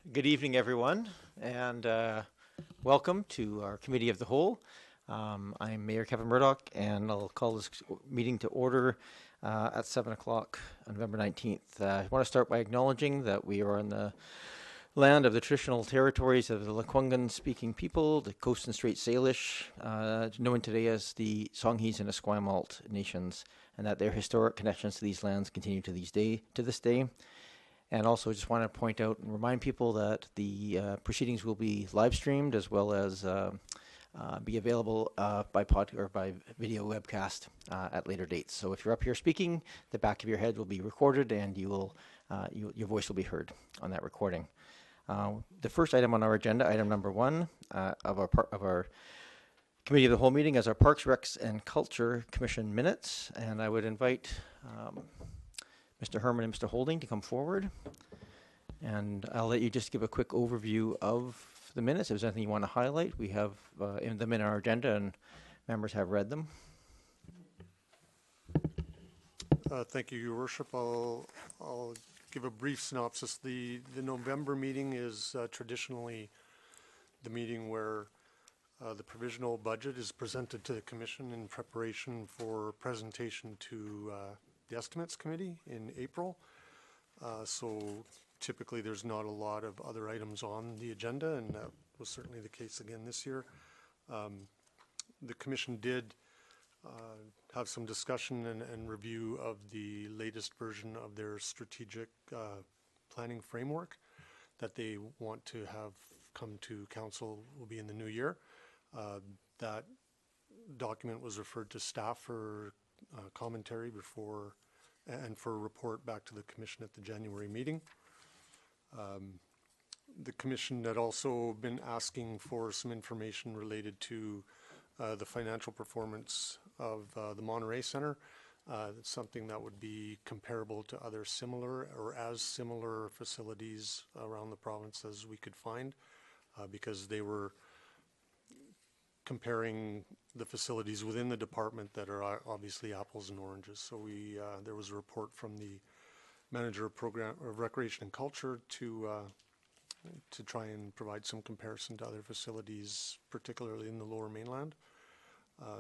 Good evening, everyone, and welcome to our Committee of the Whole. I'm Mayor Kevin Murdoch, and I'll call this meeting to order at 7 o'clock on November 19th. I want to start by acknowledging that we are on the land of the traditional territories of the Lekwungen-speaking people, the Coast and Strait Salish, known today as the Songhees and Esquimalt nations, and that their historic connections to these lands continue to this day. And also just want to point out and remind people that the proceedings will be live streamed as well as be available by video webcast at later dates. So if you're up here speaking, the back of your head will be recorded and your voice will be heard on that recording. The first item on our agenda, item number 1 of our Committee of the Whole meeting, is our Parks, Recs, and Culture Commission minutes. And I would invite Mr. Herman and Mr. Holding to come forward. And I'll let you just give a quick overview of the minutes. If there's anything you want to highlight, we have them in our agenda and members have read them. Thank you, Your Worship. I'll give a brief synopsis. The November meeting is traditionally the meeting where the provisional budget is presented to the Commission in preparation for presentation to the Estimates Committee in April. So typically there's not a lot of other items on the agenda, and that was certainly the case again this year. The Commission did have some discussion and review of the latest version of their strategic planning framework that they want to have come to Council will be in the new year. That document was referred to staff for commentary before and for a report back to the Commission at the January meeting. The Commission had also been asking for some information related to the financial performance of the Monterey Center. It's something that would be comparable to other similar or as similar facilities around the province as we could find, because they were comparing the facilities within the department that are obviously apples and oranges. So there was a report from the manager of program of recreation and culture to try and provide some comparison to other facilities, particularly in the Lower Mainland.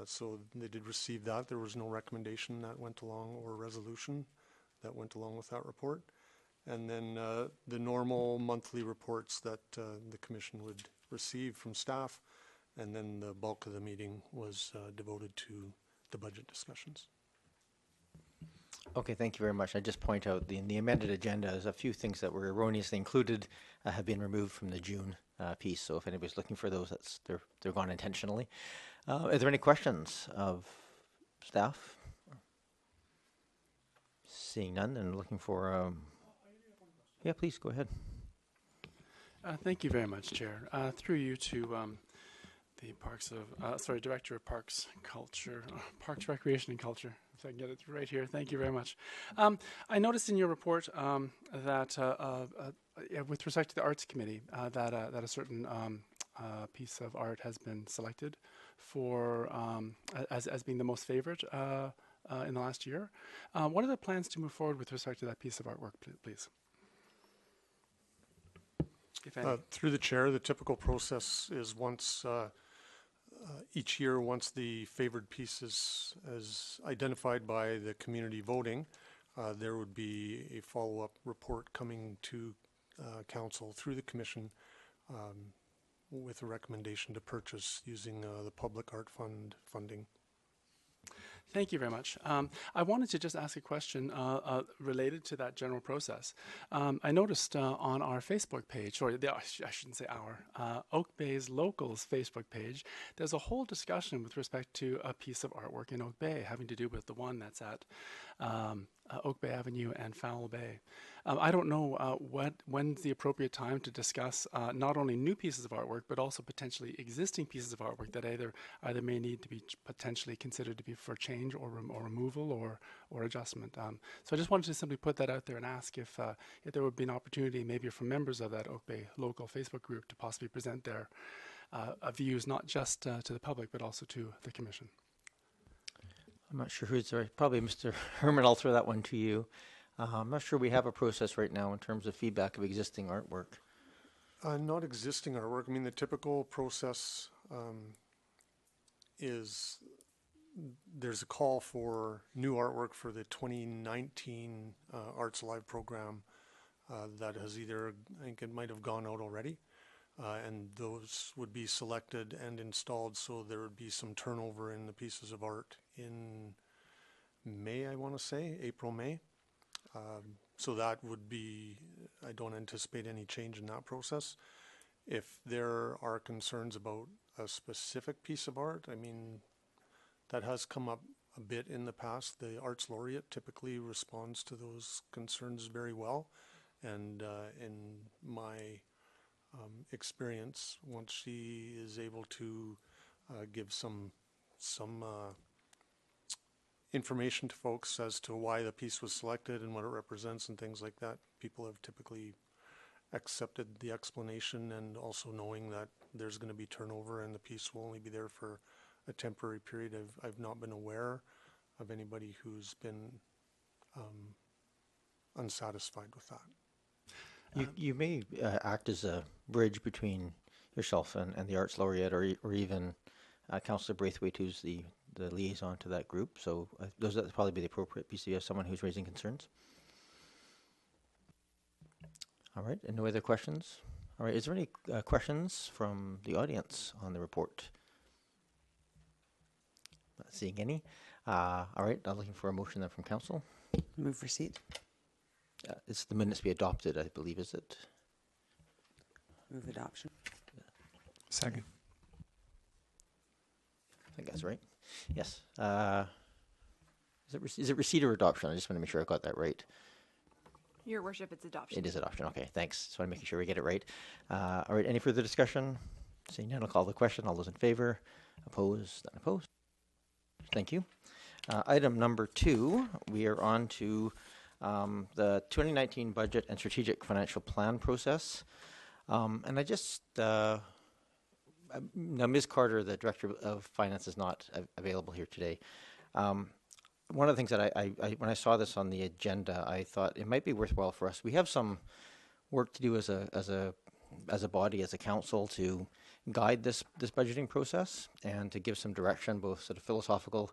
So they did receive that. There was no recommendation that went along or resolution that went along with that report. And then the normal monthly reports that the Commission would receive from staff, and then the bulk of the meeting was devoted to the budget discussions. Okay, thank you very much. I just point out in the amended agenda is a few things that were erroneously included have been removed from the June piece. So if anybody's looking for those, they're gone intentionally. Are there any questions of staff? Seeing none and looking for yeah, please go ahead. Thank you very much, Chair. Through you to the Director of Parks, Parks, Recreation and Culture, if I can get it right here. Thank you very much. I noticed in your report that with respect to the Arts Committee, that a certain piece of art has been selected for as being the most favorite in the last year. What are the plans to move forward with respect to that piece of artwork, please? If any. Through the chair, the typical process is once each year, once the favored piece is identified by the community voting, there would be a follow-up report coming to Council through the Commission with a recommendation to purchase using the Public Art Fund funding. Thank you very much. I wanted to just ask a question related to that general process. I noticed on our Facebook page, or I shouldn't say our, Oak Bay's Locals Facebook page, there's a whole discussion with respect to a piece of artwork in Oak Bay having to do with the one that's at Oak Bay Avenue and Fowl Bay. I don't know when's the appropriate time to discuss not only new pieces of artwork, but also potentially existing pieces of artwork that either may need to be potentially considered to be for change or removal or adjustment. So I just wanted to simply put that out there and ask if there would be an opportunity maybe for members of that Oak Bay local Facebook group to possibly present their views, not just to the public, but also to the Commission. I'm not sure who's there. Probably Mr. Herman. I'll throw that one to you. I'm not sure we have a process right now in terms of feedback of existing artwork. Not existing artwork. I mean, the typical process is there's a call for new artwork for the 2019 Arts Live program that has either, I think it might have gone out already, and those would be selected and installed, so there would be some turnover in the pieces of art in May, I want to say, April, May. So that would be, I don't anticipate any change in that process. If there are concerns about a specific piece of art, I mean, that has come up a bit in the past. The Arts Laureate typically responds to those concerns very well. And in my experience, once she is able to give some information to folks as to why the piece was selected and what it represents and things like that, people have typically accepted the explanation, and also knowing that there's going to be turnover and the piece will only be there for a temporary period. I've not been aware of anybody who's been unsatisfied with that. You may act as a bridge between yourself and the Arts Laureate, or even Councillor Braithwaite, who's the liaison to that group. So those would probably be the appropriate piece if you have someone who's raising concerns. All right, and no other questions? All right, is there any questions from the audience on the report? Not seeing any. All right, I'm looking for a motion then from council. Move receipt. It's the minutes be adopted, I believe, is it? Move adoption. Second. I think that's right. Yes. Is it receipt or adoption? I just want to make sure I got that right. Your worship, it's adoption. It is adoption. Okay, thanks. Just want to make sure we get it right. All right, any further discussion? Seeing none, I'll call the question. All those in favor? Opposed? None opposed. Thank you. Item number 2, we are on to the 2019 budget and strategic financial plan process. And I just, now Ms. Carter, the Director of Finance, is not available here today. One of the things that I when I saw this on the agenda, I thought it might be worthwhile for us. We have some work to do as a body, as a council, to guide this budgeting process and to give some direction, both sort of philosophical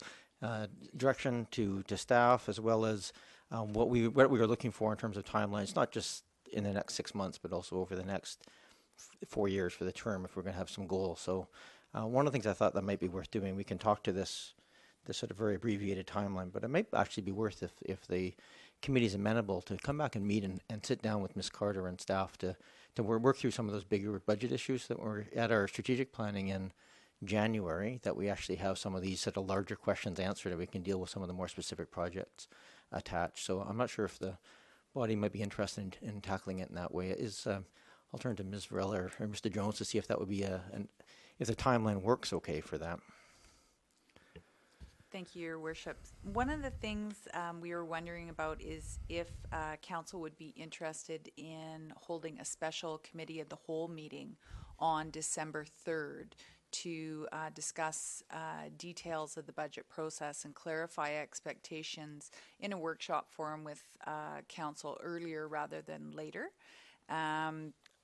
direction to staff, as well as what we are looking for in terms of timelines, not just in the next 6 months, but also over the next 4 years for the term, if we're going to have some goals. So one of the things I thought that might be worth doing, we can talk to this sort of very abbreviated timeline, but it might actually be worth, if the committee is amenable, to come back and meet and sit down with Ms. Carter and staff to work through some of those bigger budget issues that were at our strategic planning in January, that we actually have some of these sort of larger questions answered, and we can deal with some of the more specific projects attached. So I'm not sure if the body might be interested in tackling it in that way. I'll turn to Ms. Varela or Mr. Jones to see if that would be if the timeline works okay for that. Thank you, Your Worship. One of the things we were wondering about is if council would be interested in holding a special committee of the whole meeting on December 3rd to discuss details of the budget process and clarify expectations in a workshop forum with council earlier rather than later.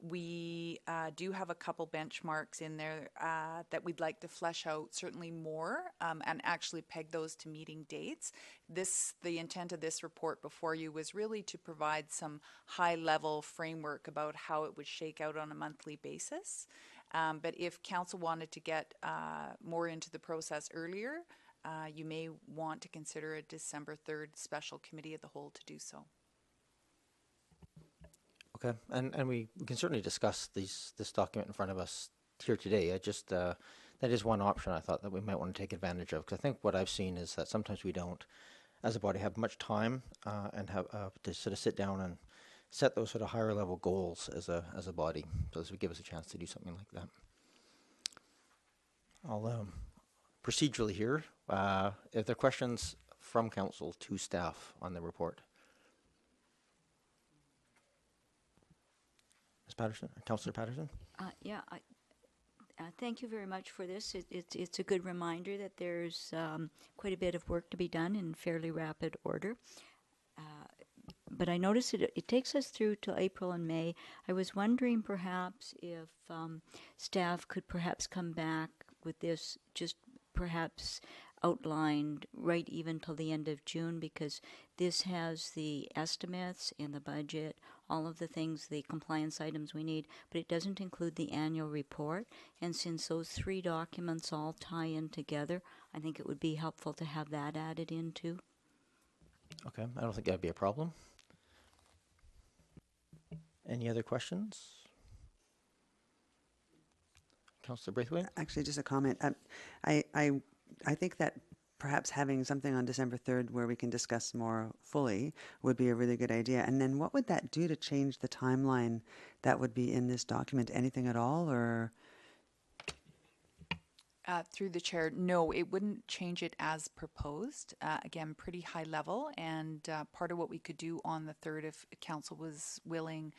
We do have a couple benchmarks in there that we'd like to flesh out certainly more and actually peg those to meeting dates. The intent of this report before you was really to provide some high-level framework about how it would shake out on a monthly basis. But if council wanted to get more into the process earlier, you may want to consider a December 3rd special committee of the whole to do so. Okay, and we can certainly discuss this document in front of us here today. That is one option I thought that we might want to take advantage of, because I think what I've seen is that sometimes we don't, as a body, have much time and have to sort of sit down and set those sort of higher level goals as a body. So this would give us a chance to do something like that. I'll procedurally here, if there are questions from council to staff on the report. Ms. Patterson, Councillor Patterson? Thank you very much for this. It's a good reminder that there's quite a bit of work to be done in fairly rapid order. but I noticed it takes us through till April and May. I was wondering perhaps if staff could perhaps come back with this, just perhaps outlined right even till the end of June, because this has the estimates and the budget, all of the things, the compliance items we need, but it doesn't include the annual report. And since those three documents all tie in together, I think it would be helpful to have that added in too. Okay, I don't think that'd be a problem. Any other questions? Councillor Braithwaite? Actually, just a comment. I think that perhaps having something on December 3rd where we can discuss more fully would be a really good idea. And then what would that do to change the timeline that would be in this document? Anything at all, or? Through the chair, no, it wouldn't change it as proposed. Again, pretty high level, and part of what we could do on the 3rd, if council was willing,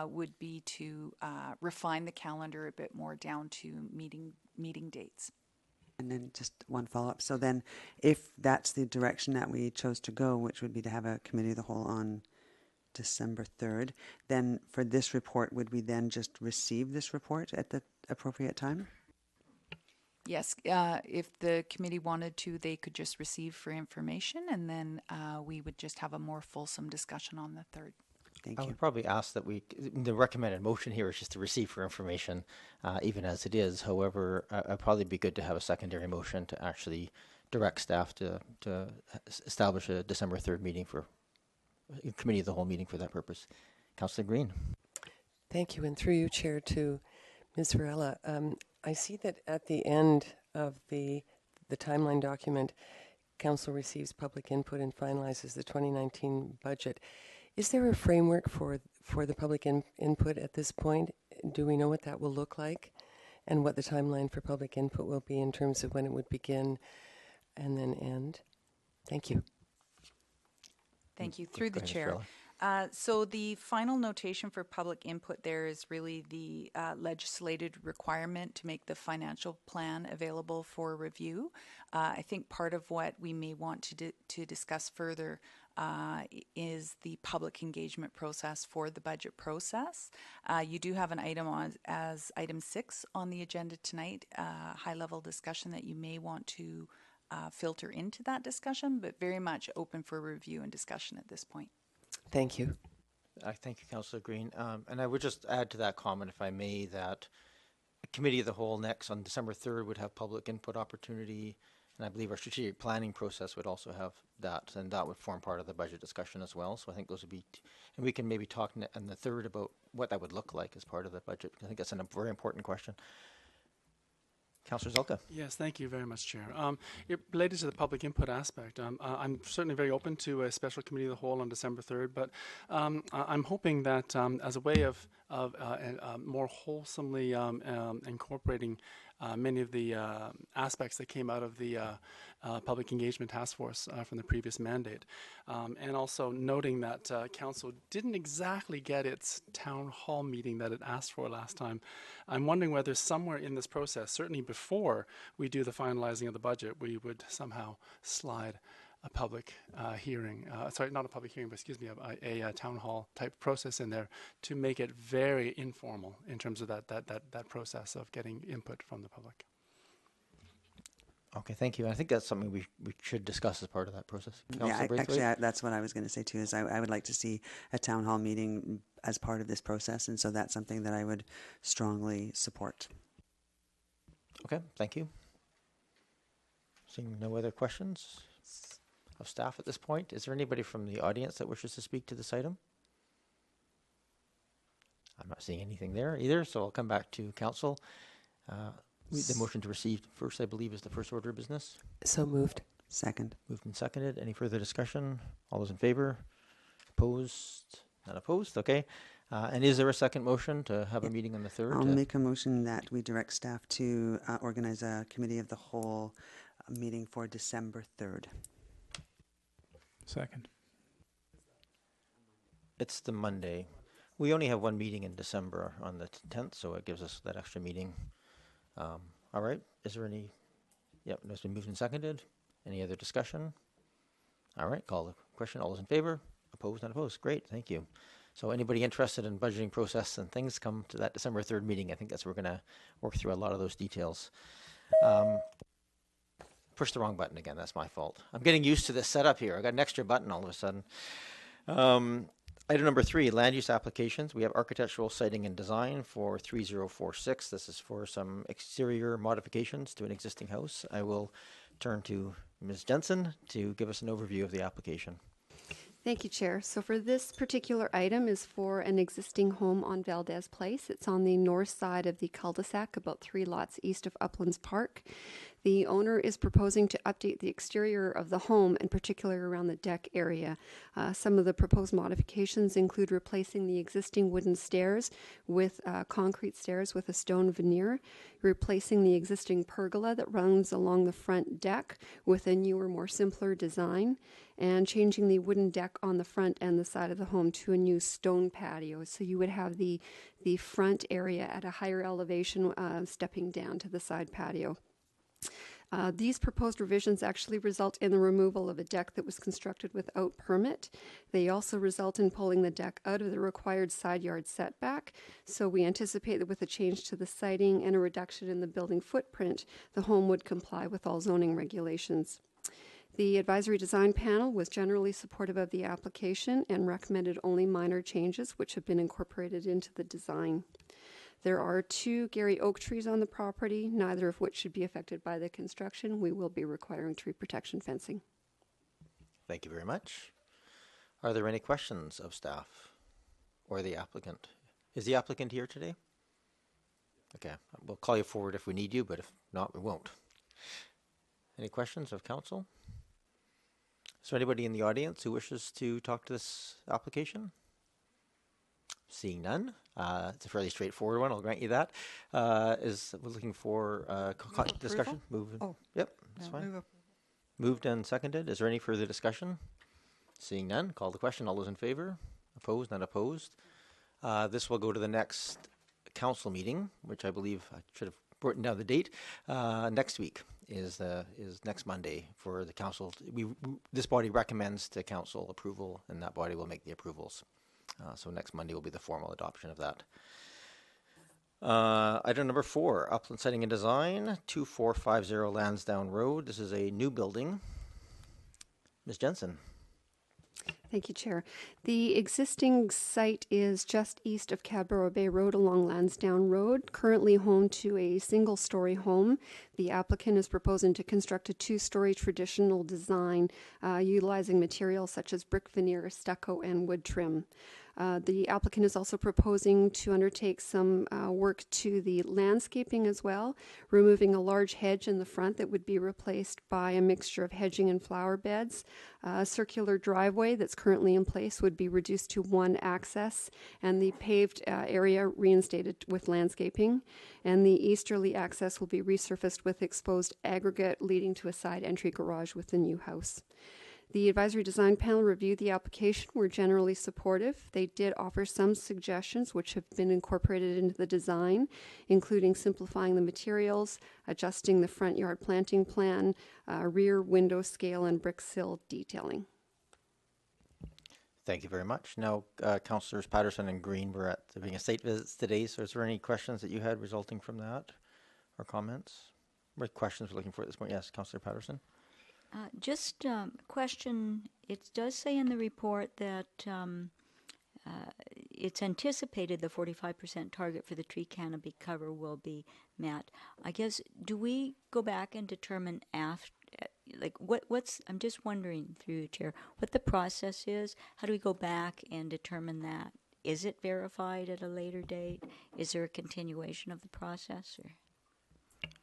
would be to refine the calendar a bit more down to meeting dates. And then just one follow-up. So then if that's the direction that we chose to go, which would be to have a committee of the whole on December 3rd, then for this report, would we then just receive this report at the appropriate time? Yes, if the committee wanted to, they could just receive for information, and then we would just have a more fulsome discussion on the 3rd. Thank I you. would probably ask that the recommended motion here is just to receive for information, even as it is. However, it'd probably be good to have a secondary motion to actually direct staff to establish a December 3rd meeting for committee of the whole meeting for that purpose. Councillor Green. Thank you, and through you, Chair, to Ms. Varela. I see that at the end of the timeline document, Council receives public input and finalizes the 2019 budget. Is there a framework for the public input at this point? Do we know what that will look like, and what the timeline for public input will be in terms of when it would begin and then end? Thank you. Thank you. Through the Go ahead, chair. Estrella. So the final notation for public input there is really the legislated requirement to make the financial plan available for review. I think part of what we may want to discuss further is the public engagement process for the budget process. You do have an item on as item 6 on the agenda tonight, high-level discussion that you may want to filter into that discussion, but very much open for review and discussion at this point. Thank you. I thank you, Councillor Green. And I would just add to that comment, if I may, that the Committee of the Whole next on December 3rd would have public input opportunity, and I believe our strategic planning process would also have that, and that would form part of the budget discussion as well. So I think those would be, and we can maybe talk on the 3rd about what that would look like as part of the budget. I think that's a very important question. Councillor Zelka. Yes, thank you very much, Chair. Related to the public input aspect, I'm certainly very open to a special committee of the whole on December 3rd, but I'm hoping that as a way of more wholesomely incorporating many of the aspects that came out of the Public Engagement Task Force from the previous mandate, and also noting that Council didn't exactly get its town hall meeting that it asked for last time. I'm wondering whether somewhere in this process, certainly before we do the finalizing of the budget, we would somehow slide a public hearing, sorry, not a public hearing, but excuse me, a town hall type process in there to make it very informal in terms of that process of getting input from the public. Okay, thank you. I think that's something we should discuss as part of that process. Yeah, Councillor Braithwaite? actually, that's what I was going to say too, is I would like to see a town hall meeting as part of this process, and so that's something that I would strongly support. Okay, thank you. Seeing no other questions of staff at this point, is there anybody from the audience that wishes to speak to this item? I'm not seeing anything there either, so I'll come back to council. The motion to receive first, I believe, is the first order of business. So moved. Second. Moved and seconded. Any further discussion? All those in favor? Opposed? Not opposed? Okay. And is there a second motion to have a meeting on the 3rd? I'll make a motion that we direct staff to organize a committee of the whole meeting for December 3rd. Second. It's the Monday. We only have one meeting in December on the 10th, so it gives us that extra meeting. All right. Is there any? Yep, it's been moved and seconded. Any other discussion? All right. Call the question. All those in favor? Opposed? Not opposed. Great, thank you. So anybody interested in budgeting process and things, come to that December 3rd meeting. I think that's where we're going to work through a lot of those details. Push the wrong button again. That's my fault. I'm getting used to this setup here. I got an extra button all of a sudden. Item number 3, land use applications. We have architectural siting and design for 3046. This is for some exterior modifications to an existing house. I will turn to Ms. Jensen to give us an overview of the application. Thank you, Chair. So for this particular item is for an existing home on Valdez Place. It's on the north side of the cul-de-sac, about 3 lots east of Uplands Park. The owner is proposing to update the exterior of the home, in particular around the deck area. Some of the proposed modifications include replacing the existing wooden stairs with concrete stairs with a stone veneer, replacing the existing pergola that runs along the front deck with a newer, more simpler design, and changing the wooden deck on the front and the side of the home to a new stone patio. So you would have the front area at a higher elevation, stepping down to the side patio. These proposed revisions actually result in the removal of a deck that was constructed without permit. They also result in pulling the deck out of the required side yard setback. So we anticipate that with a change to the siding and a reduction in the building footprint, the home would comply with all zoning regulations. The advisory design panel was generally supportive of the application and recommended only minor changes which have been incorporated into the design. There are 2 Gary oak trees on the property, neither of which should be affected by the construction. We will be requiring tree protection fencing. Thank you very much. Are there any questions of staff or the applicant? Is the applicant here today? Okay, we'll call you forward if we need you, but if not, we won't. Any questions of council? Is there anybody in the audience who wishes to talk to this application? Seeing none, it's a fairly straightforward one. I'll grant you that. We're looking for discussion. Yep, that's fine. Moved and seconded. Is there any further discussion? Seeing none, call the question. All those in favor? Opposed? Not opposed. This will go to the next council meeting, which I believe I should have written down the date. Next week is next Monday for the council. This body recommends to council approval, and that body will make the approvals. So next Monday will be the formal adoption of that. Item number 4, Upland Siting and Design, 2450 Lansdowne Road. This is a new building. Ms. Jensen. Thank you, Chair. The existing site is just east of Cadborough Bay Road along Lansdowne Road, currently home to a single-story home. The applicant is proposing to construct a 2-story traditional design utilizing materials such as brick veneer, stucco, and wood trim. The applicant is also proposing to undertake some work to the landscaping as well, removing a large hedge in the front that would be replaced by a mixture of hedging and flower beds. A circular driveway that's currently in place would be reduced to 1 access, and the paved area reinstated with landscaping. And the easterly access will be resurfaced with exposed aggregate leading to a side entry garage with the new house. The advisory design panel reviewed the application, were generally supportive. They did offer some suggestions which have been incorporated into the design, including simplifying the materials, adjusting the front yard planting plan, rear window scale, and brick sill detailing. Thank you very much. Now, Councillors Patterson and Green were doing estate visits today, so is there any questions that you had resulting from that, or comments? What questions we're looking for at this point? Yes, Councillor Patterson. Just a question. It does say in the report that it's anticipated the 45% target for the tree canopy cover will be met. I guess, do we go back and determine after, like, what's, I'm just wondering through you, Chair, what the process is? How do we go back and determine that? Is it verified at a later date? Is there a continuation of the process? Or?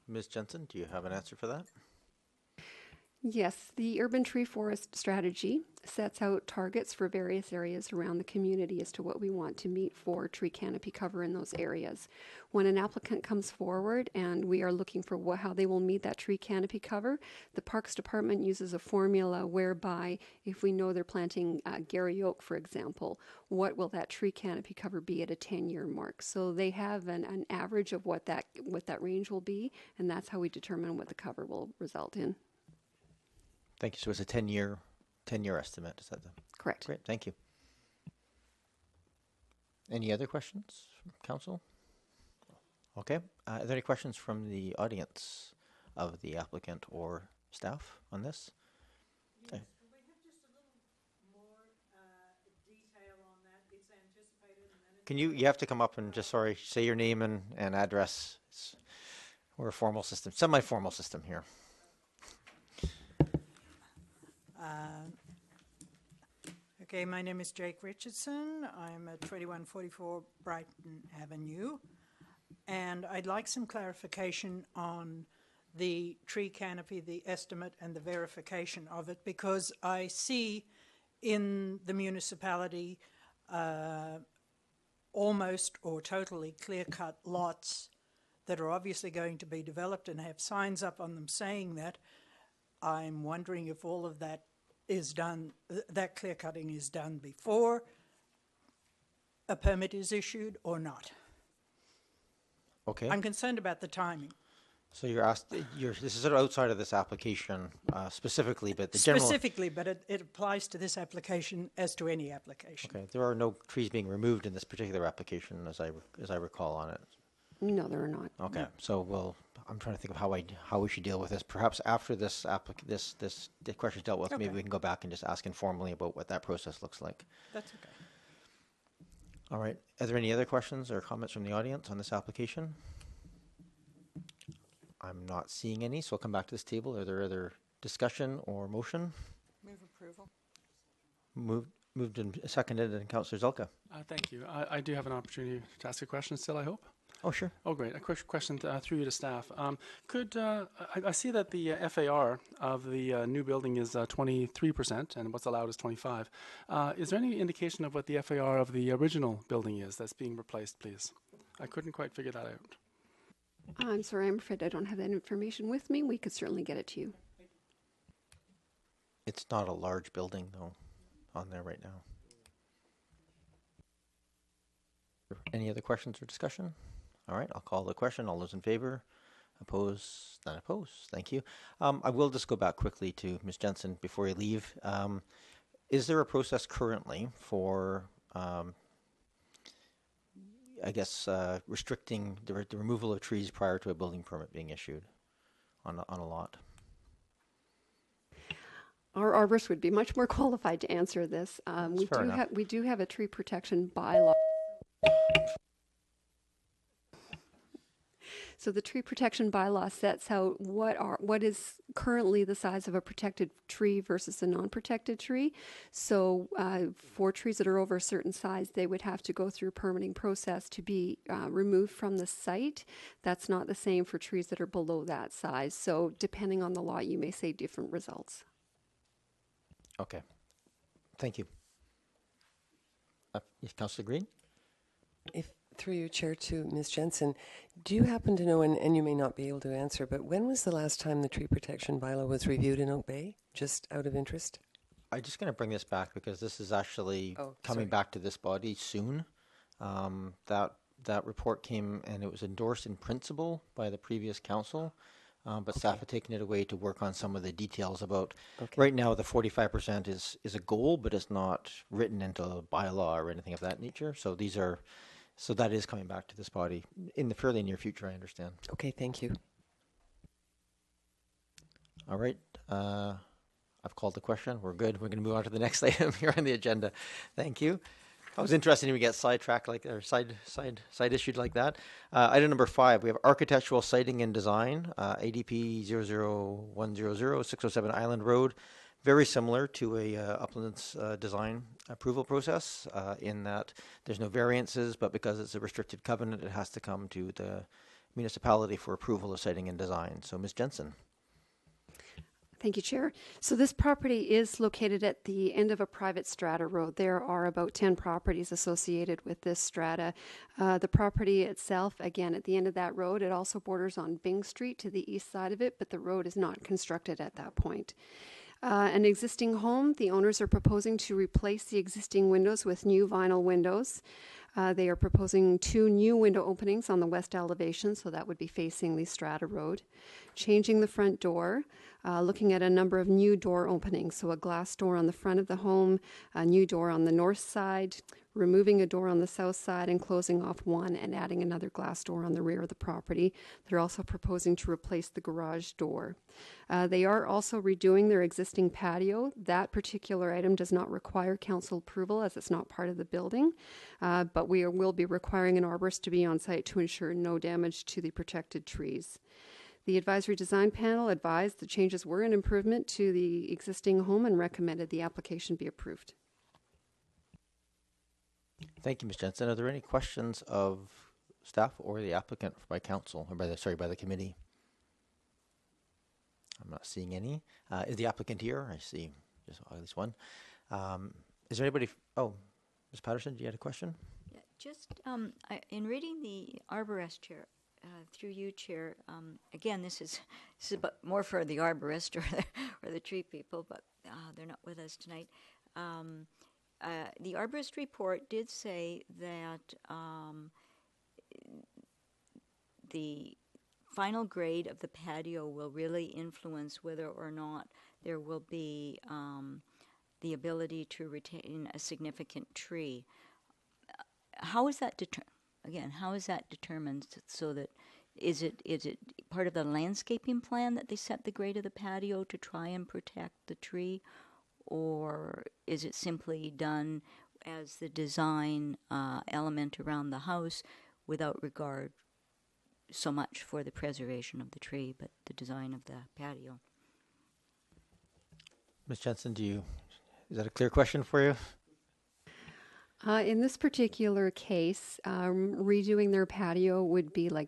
Ms. Jensen, do you have an answer for that? Yes, the urban tree forest strategy sets out targets for various areas around the community as to what we want to meet for tree canopy cover in those areas. When an applicant comes forward and we are looking for how they will meet that tree canopy cover, the Parks Department uses a formula whereby if we know they're planting Gary oak, for example, what will that tree canopy cover be at a 10-year mark? So they have an average of what that range will be, and that's how we determine what the cover will result in. Thank you. So it's a 10-year 10-year estimate, is that the? Correct. Great, thank you. Any other questions from council? Okay, are there any questions from the audience of the applicant or staff on this? Okay. You have to come up and just, sorry, say your name and address. We're a formal system, semi-formal system here. Okay, my name is Jake Richardson. I'm at 2144 Brighton Avenue. And I'd like some clarification on the tree canopy, the estimate, and the verification of it, because I see in the municipality almost or totally clear-cut lots that are obviously going to be developed and have signs up on them saying that. I'm wondering if all of that is done, that clear cutting is done before a permit is issued or not. Okay. I'm concerned about the timing. So this is sort of outside of this application specifically, but the general. Specifically, but it applies to this application as to any application. Okay, there are no trees being removed in this particular application, as I recall on it. No, there are not. Okay, so I'm trying to think of how we should deal with this. Perhaps after the question's dealt with, maybe we can go back and just ask informally about what that process looks like. That's okay. All right. Are there any other questions or comments from the audience on this application? I'm not seeing any, so I'll come back to this table. Are there other discussion or motion? Move approval. Moved and seconded, and Councillor Zelka. Thank you. I do have an opportunity to ask a question still, I hope. Oh, sure. Oh, great. A quick question through you to staff. I see that the FAR of the new building is 23% and what's allowed is 25%. Is there any indication of what the FAR of the original building is that's being replaced, please? I couldn't quite figure that out. I'm sorry, I'm afraid I don't have that information with me. We could certainly get it to you. It's not a large building, though, on there right now. Any other questions or discussion? All right, I'll call the question. All those in favor? Opposed? None opposed. Thank you. I will just go back quickly to Ms. Jensen before you leave. Is there a process currently for, restricting the removal of trees prior to a building permit being issued on a lot? Our arborist would be much more qualified to answer this. We do have a tree protection bylaw. So the tree protection bylaw sets out what is currently the size of a protected tree versus a non-protected tree. So for trees that are over a certain size, they would have to go through a permitting process to be removed from the site. That's not the same for trees that are below that size. So depending on the law, you may say different results. Okay. Thank you. Councillor Green? Through you, Chair, to Ms. Jensen, do you happen to know, and you may not be able to answer, but when was the last time the tree protection bylaw was reviewed in Oak Bay, just out of interest? I'm just going to bring this back because this is actually coming back to this body soon. That report came and it was endorsed in principle by the previous council, but staff have taken it away to work on some of the details about. Right now, the 45% is a goal, but it's not written into a bylaw or anything of that nature. So that is coming back to this body in the fairly near future, I understand. Okay, thank you. All right. I've called the question. We're good. We're going to move on to the next item here on the agenda. Thank you. I was interested when we get sidetracked or side issued like that. Item number 5, we have architectural siting and design, ADP 00100 607 Island Road. Very similar to a Uplands design approval process in that there's no variances, but because it's a restricted covenant, it has to come to the municipality for approval of siting and design. So Ms. Jensen. Thank you, Chair. So this property is located at the end of a private strata road. There are about 10 properties associated with this strata. The property itself, again, at the end of that road, it also borders on Byng Street to the east side of it, but the road is not constructed at that point. An existing home, the owners are proposing to replace the existing windows with new vinyl windows. They are proposing 2 new window openings on the west elevation, so that would be facing the Strata Road. Changing the front door, looking at a number of new door openings. So a glass door on the front of the home, a new door on the north side, removing a door on the south side and closing off one and adding another glass door on the rear of the property. They're also proposing to replace the garage door. They are also redoing their existing patio. That particular item does not require council approval as it's not part of the building, but we will be requiring an arborist to be on site to ensure no damage to the protected trees. The advisory design panel advised the changes were an improvement to the existing home and recommended the application be approved. Thank you, Ms. Jensen. Are there any questions of staff or the applicant by council, or by the committee? I'm not seeing any. Is the applicant here? I see just at least one. Is there anybody? Ms. Patterson, do you have a question? Yeah, just in reading the arborist chair, through you, Chair. Again, this is about more for the arborist or the tree people, but they're not with us tonight. The arborist report did say that the final grade of the patio will really influence whether or not there will be the ability to retain a significant tree. How is that determined so that is it part of the landscaping plan that they set the grade of the patio to try and protect the tree, or is it simply done as the design element around the house without regard so much for the preservation of the tree, but the design of the patio? Ms. Jensen, is that a clear question for you? In this particular case, redoing their patio would be like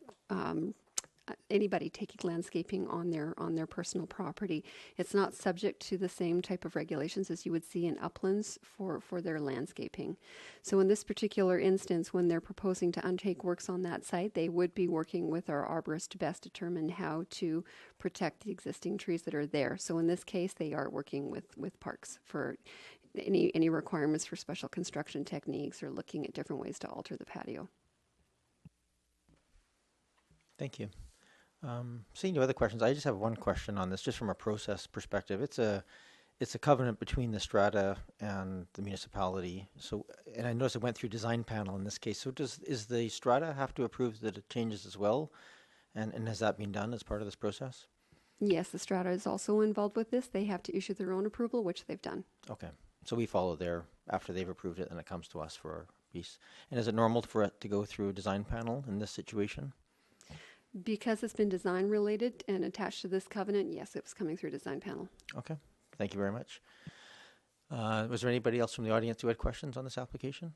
anybody taking landscaping on their personal property. It's not subject to the same type of regulations as you would see in uplands for their landscaping. So in this particular instance, when they're proposing to undertake works on that site, they would be working with our arborist to best determine how to protect the existing trees that are there. So in this case, they are working with Parks for any requirements for special construction techniques or looking at different ways to alter the patio. Thank you. Seeing no other questions, I just have one question on this, just from a process perspective. It's a covenant between the strata and the municipality. So, and I noticed it went through design panel in this case. So, is the strata have to approve that it changes as well? And has that been done as part of this process? Yes, the strata is also involved with this. They have to issue their own approval, which they've done. Okay. So we follow there after they've approved it, and it comes to us for our piece. And is it normal for it to go through a design panel in this situation? Because it's been design related and attached to this covenant, yes, it was coming through design panel. Okay. Thank you very much. Was there anybody else from the audience who had questions on this application?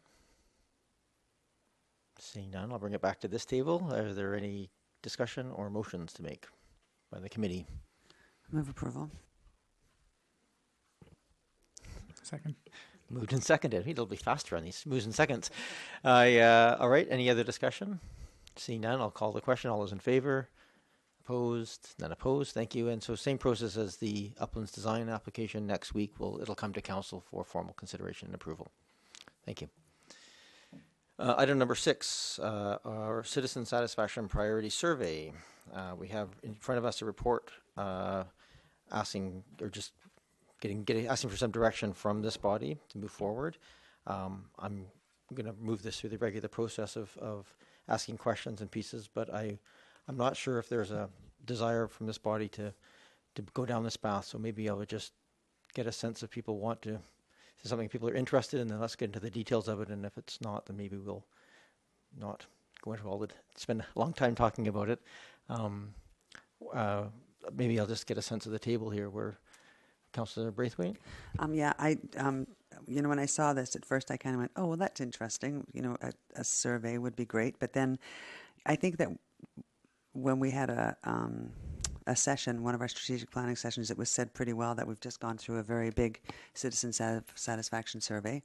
Seeing none, I'll bring it back to this table. Are there any discussion or motions to make by the committee? Move approval. Second. Moved and seconded. It'll be faster on these moves and seconds. All right. Any other discussion? Seeing none, I'll call the question. All those in favor? Opposed? None opposed. Thank you. And so same process as the Uplands Design application. Next week, it'll come to council for formal consideration and approval. Thank you. Item number 6, our Citizen Satisfaction Priority Survey. We have in front of us a report asking for some direction from this body to move forward. I'm going to move this through the regular process of asking questions and pieces, but I'm not sure if there's a desire from this body to go down this path. So maybe I would just get a sense if people want to. If it's something people are interested in, then let's get into the details of it. And if it's not, then maybe we'll not go into spend a long time talking about it. Maybe I'll just get a sense of the table here where Councillor Braithwaite. When I saw this at first, I kind of went, oh, well, that's interesting. A survey would be great. But then I think that when we had a session, one of our strategic planning sessions, it was said pretty well that we've just gone through a very big citizen satisfaction survey,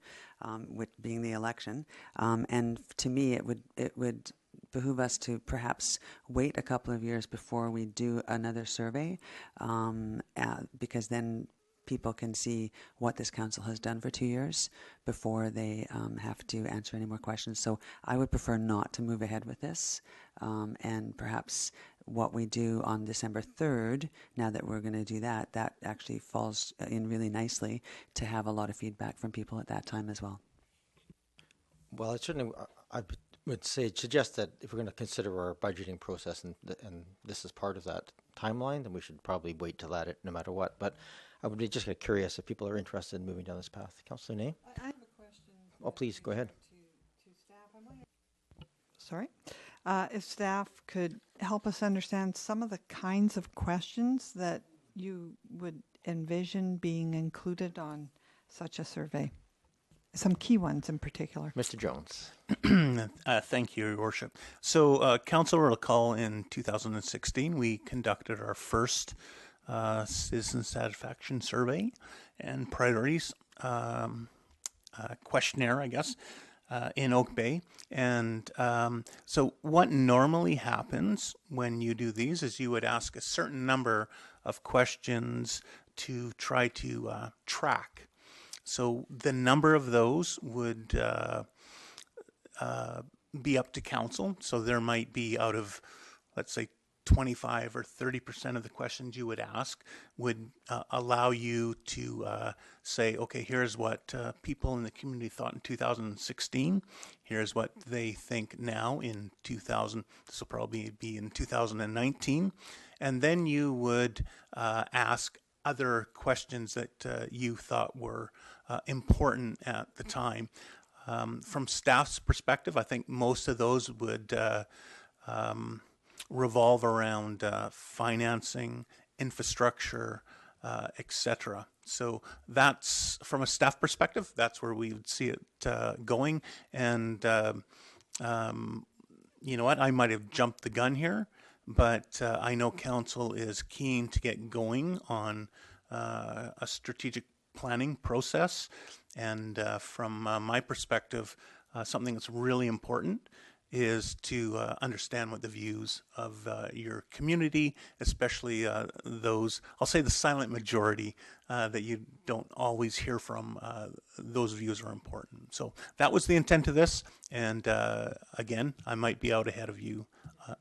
with being the election. And to me, it would behoove us to perhaps wait a couple of years before we do another survey, because then people can see what this council has done for 2 years before they have to answer any more questions. So I would prefer not to move ahead with this, and perhaps what we do on December 3rd, now that we're going to do that, that actually falls in really nicely to have a lot of feedback from people at that time as well. Well, I would suggest that if we're going to consider our budgeting process and this is part of that timeline, then we should probably wait till that no matter what. But I would be just curious if people are interested in moving down this path. Councillor Ney? I have a question. Oh, please, go ahead. To staff. Sorry. If staff could help us understand some of the kinds of questions that you would envision being included on such a survey. Some key ones in particular. Mr. Jones. Thank you, Your Worship. So, Council will recall in 2016, we conducted our first citizen satisfaction survey and priorities questionnaire, I guess, in Oak Bay. And so what normally happens when you do these is you would ask a certain number of questions to try to track. So the number of those would be up to council. So there might be out of, let's say, 25 or 30% of the questions you would ask would allow you to say, okay, here's what people in the community thought in 2016. Here's what they think now in 2000. This will probably be in 2019. And then you would ask other questions that you thought were important at the time. From staff's perspective, I think most of those would revolve around financing, infrastructure, etc. So that's, from a staff perspective, that's where we would see it going. And you know what, I might have jumped the gun here, but I know council is keen to get going on a strategic planning process. And from my perspective, something that's really important is to understand what the views of your community, especially those, I'll say the silent majority that you don't always hear from, those views are important. So that was the intent of this. And again, I might be out ahead of you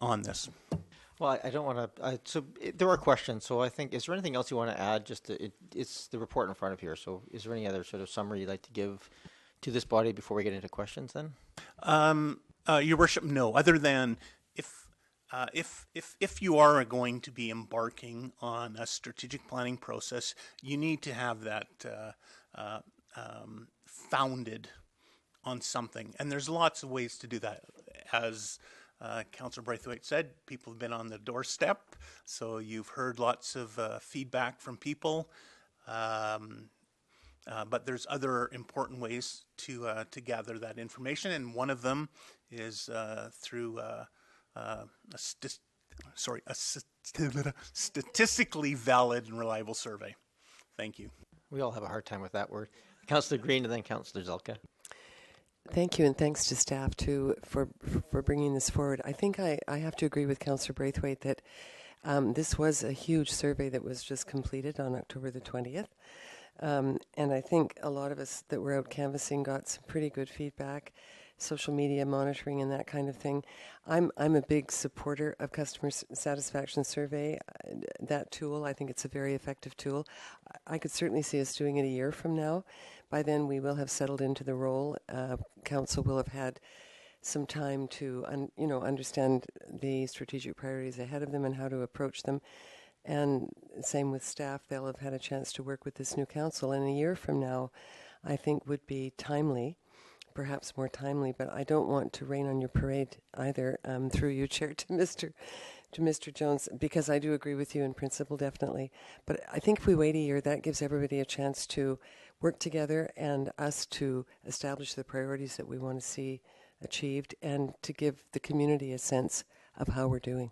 on this. Well, I don't want to. There are questions. So I think, is there anything else you want to add? It's the report in front of here. So is there any other sort of summary you'd like to give to this body before we get into questions? Then, Your Worship, no. Other than if you are going to be embarking on a strategic planning process, you need to have that founded on something, and there's lots of ways to do that. As Councillor Braithwaite said, people have been on the doorstep, so you've heard lots of feedback from people. But there's other important ways to gather that information, and one of them is through a statistically valid and reliable survey. Thank you. We all have a hard time with that word. Councillor Green and then Councillor Zelka. Thank you, and thanks to staff too for bringing this forward. I think I have to agree with Councillor Braithwaite that this was a huge survey that was just completed on October the 20th. And I think a lot of us that were out canvassing got some pretty good feedback, social media monitoring and that kind of thing. I'm a big supporter of customer satisfaction survey. That tool, I think it's a very effective tool. I could certainly see us doing it a year from now. By then we will have settled into the role. Council will have had some time to understand the strategic priorities ahead of them and how to approach them. And same with staff, they'll have had a chance to work with this new council. And a year from now, I think would be timely, perhaps more timely, but I don't want to rain on your parade either, through you, Chair, to Mr. Jones, because I do agree with you in principle, definitely. But I think if we wait a year, that gives everybody a chance to work together and us to establish the priorities that we want to see achieved and to give the community a sense of how we're doing.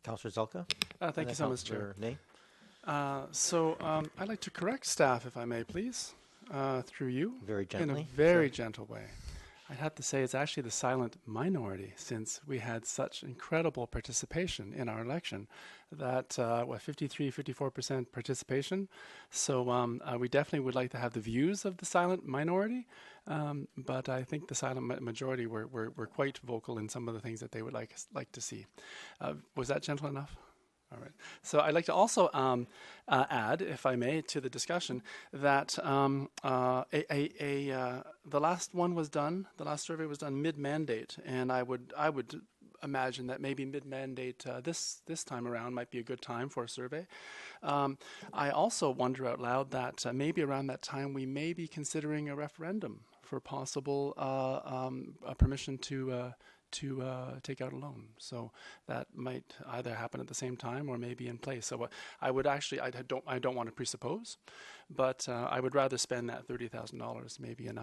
Councillor Zelka? Thank you so much, Chair. Ney? So I'd like to correct staff, if I may, please, through you. Very gently. In a very gentle way. I'd have to say it's actually the silent minority, since we had such incredible participation in our election, that 54% participation. So we definitely would like to have the views of the silent minority, but I think the silent majority were quite vocal in some of the things that they would like to see. Was that gentle enough? All right. So I'd like to also add, if I may, to the discussion that the last one was done. The last survey was done mid-mandate, and I would imagine that maybe mid-mandate this time around might be a good time for a survey. I also wonder out loud that maybe around that time we may be considering a referendum for possible permission to take out a loan. So that might either happen at the same time or maybe in place. So I would actually, I don't want to presuppose, but I would rather spend that $30,000 maybe in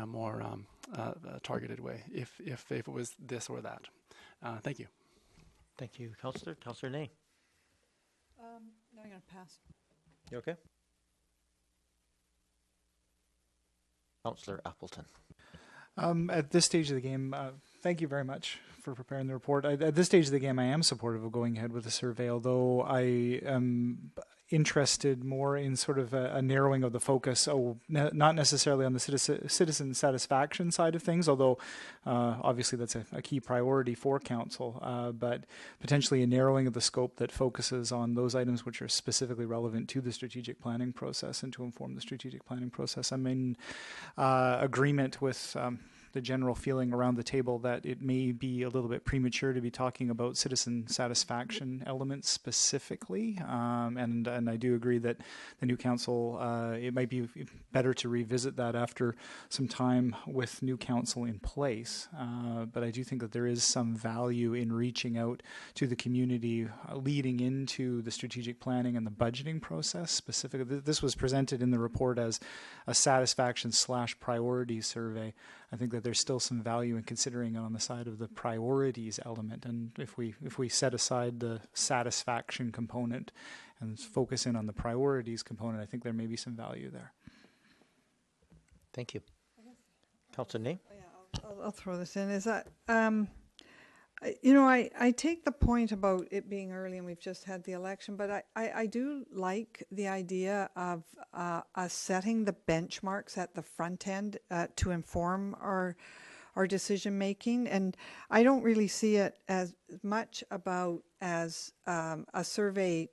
a more targeted way if it was this or that. Thank you. Thank you, Councillor. Councillor Nay. No, I'm going to pass. You okay? Councillor Appleton. At this stage of the game, thank you very much for preparing the report. At this stage of the game, I am supportive of going ahead with the survey, although I am interested more in sort of a narrowing of the focus, not necessarily on the citizen satisfaction side of things, although obviously that's a key priority for council, but potentially a narrowing of the scope that focuses on those items which are specifically relevant to the strategic planning process and to inform the strategic planning process. I'm in agreement with the general feeling around the table that it may be a little bit premature to be talking about citizen satisfaction elements specifically, and I do agree that the new council, it might be better to revisit that after some time with new council in place, but I do think that there is some value in reaching out to the community leading into the strategic planning and the budgeting process. Specifically, this was presented in the report as a satisfaction/priority survey. I think that there's still some value in considering it on the side of the priorities element, and if we set aside the satisfaction component and focus in on the priorities component, I think there may be some value there. Thank you. Councillor Nay. Yeah, I'll throw this in. Is that I take the point about it being early and we've just had the election, but I do like the idea of us setting the benchmarks at the front end to inform our decision making, and I don't really see it as much as a survey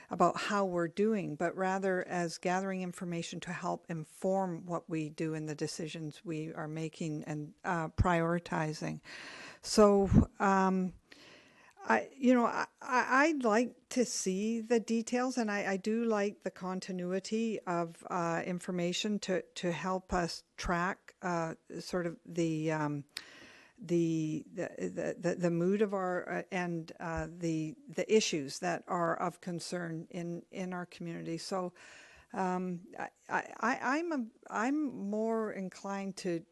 about how we're doing, but rather as gathering information to help inform what we do in the decisions we are making and prioritizing. So I'd like to see the details, and I do like the continuity of information to help us track sort of the mood of our and the issues that are of concern in our community. So I'm more inclined to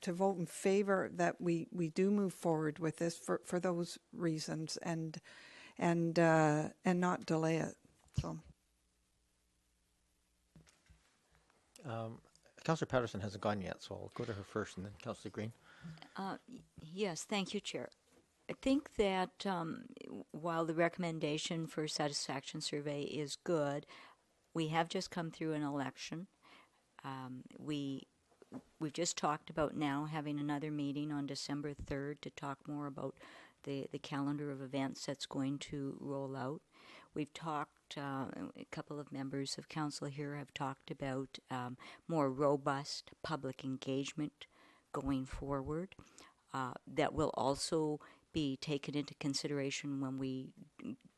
vote in favor that we do move forward with this for those reasons and not delay it. So, Councillor Patterson hasn't gone yet, so I'll go to her first, and then Councillor Green. Yes, thank you, Chair. I think that while the recommendation for satisfaction survey is good, we have just come through an election. We've just talked about now having another meeting on December 3rd to talk more about the calendar of events that's going to roll out. We've talked, a couple of members of council here have talked about more robust public engagement going forward. That will also be taken into consideration when we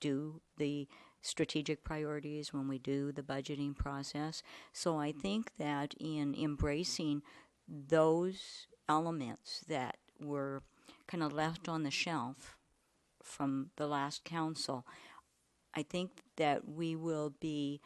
do the strategic priorities, when we do the budgeting process. So I think that in embracing those elements that were kind of left on the shelf from the last council, I think that we will be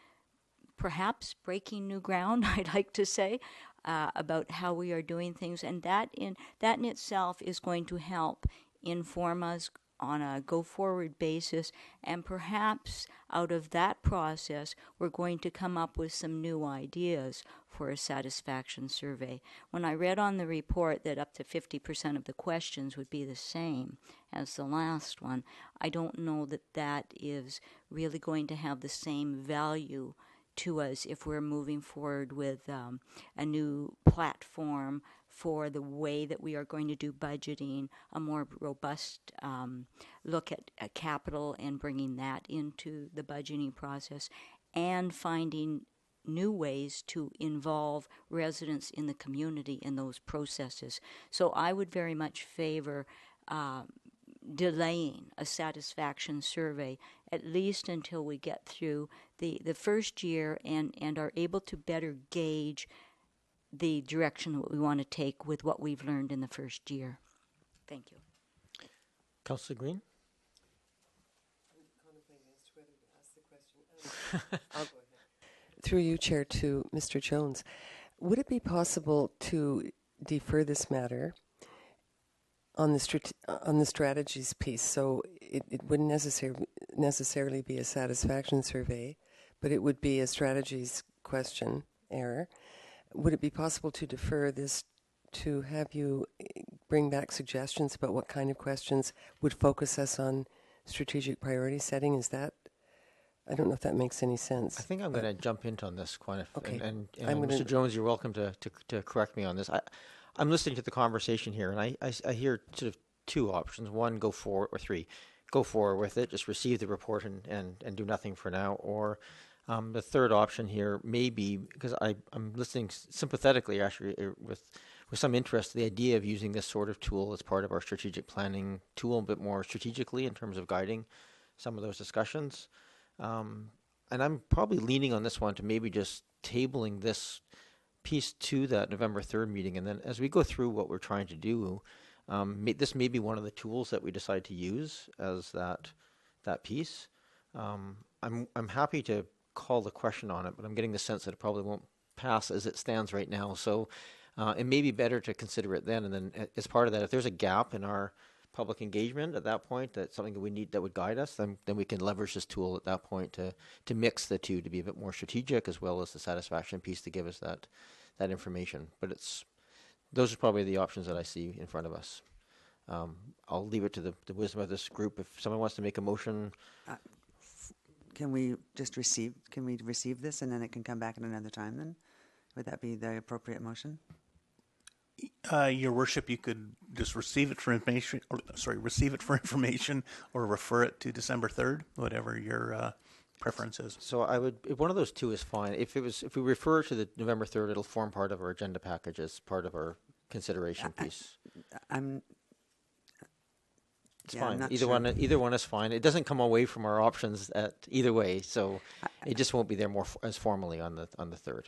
perhaps breaking new ground, I'd like to say, about how we are doing things, and that in itself is going to help inform us on a go forward basis, and perhaps out of that process we're going to come up with some new ideas for a satisfaction survey. When I read on the report that up to 50% of the questions would be the same as the last one, I don't know that that is really going to have the same value to us if we're moving forward with a new platform for the way that we are going to do budgeting, a more robust look at capital and bringing that into the budgeting process, and finding new ways to involve residents in the community in those processes. So I would very much favor delaying a satisfaction survey at least until we get through the first year and are able to better gauge the direction that we want to take with what we've learned in the first year. Thank you. Councillor Green? Through you, Chair, to Mr. Jones. Would it be possible to defer this matter on the strategies piece? So it wouldn't necessarily be a satisfaction survey, but it would be a strategies question error. Would it be possible to defer this to have you bring back suggestions about what kind of questions would focus us on strategic priority setting? Is that, I don't know if that makes any sense. I think I'm going to jump into on this, Okay. and I'm Mr. Jones, you're welcome to correct me on this. I'm listening to the conversation here, and I hear sort of two options. One, go forward, or three, go forward with it, just receive the report and do nothing for now. Or the third option here may be, because I'm listening sympathetically, actually, with some interest, the idea of using this sort of tool as part of our strategic planning tool, a bit more strategically in terms of guiding some of those discussions. And I'm probably leaning on this one to maybe just tabling this piece to that November 3rd meeting. And then as we go through what we're trying to do, this may be one of the tools that we decide to use as that piece. I'm happy to call the question on it, but I'm getting the sense that it probably won't pass as it stands right now. So it may be better to consider it then. And then as part of that, if there's a gap in our public engagement at that point, that's something that we need that would guide us, then we can leverage this tool at that point to mix the two, to be a bit more strategic, as well as the satisfaction piece to give us that information. But those are probably the options that I see in front of us. I'll leave it to the wisdom of this group. If someone wants to make a motion. Can we receive this and then it can come back at another time then? Would that be the appropriate motion? Your Worship, you could just receive it for information, or refer it to December 3rd, whatever your preference is. So if one of those two is fine. If we refer to the November 3rd, it'll form part of our agenda package as part of our consideration piece. It's fine. Either one is fine. It doesn't come away from our options at either way, so it just won't be there as formally on the 3rd.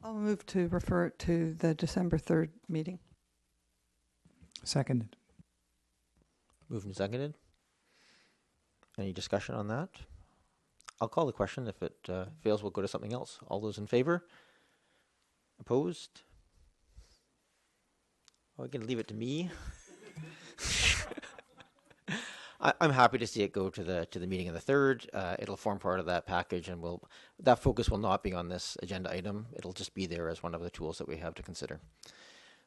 I'll move to refer it to the December 3rd meeting. Seconded. Moved and seconded. Any discussion on that? I'll call the question. If it fails, we'll go to something else. All those in favor? Opposed? We can leave it to me. I'm happy to see it go to the meeting of the 3rd. It'll form part of that package, and that focus will not be on this agenda item. It'll just be there as one of the tools that we have to consider.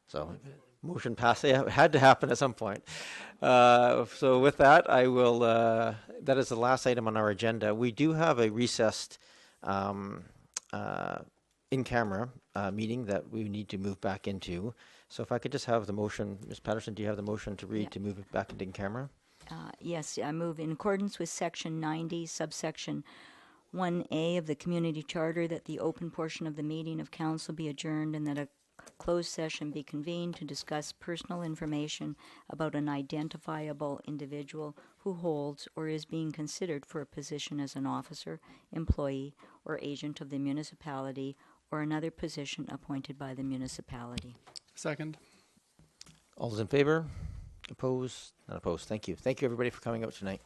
So, motion passed. It had to happen at some point. So with that, I will. That is the last item on our agenda. We do have a recessed in-camera meeting that we need to move back into. So if I could just have the motion, Ms. Patterson, do you have the motion to read to move it back into in-camera? Yes, I move in accordance with Section 90, subsection 1A of the Community Charter that the open portion of the meeting of council be adjourned and that a closed session be convened to discuss personal information about an identifiable individual who holds or is being considered for a position as an officer, employee, or agent of the municipality or another position appointed by the municipality. Second. All those in favor? Opposed? Not opposed. Thank you. Thank you, everybody, for coming out tonight.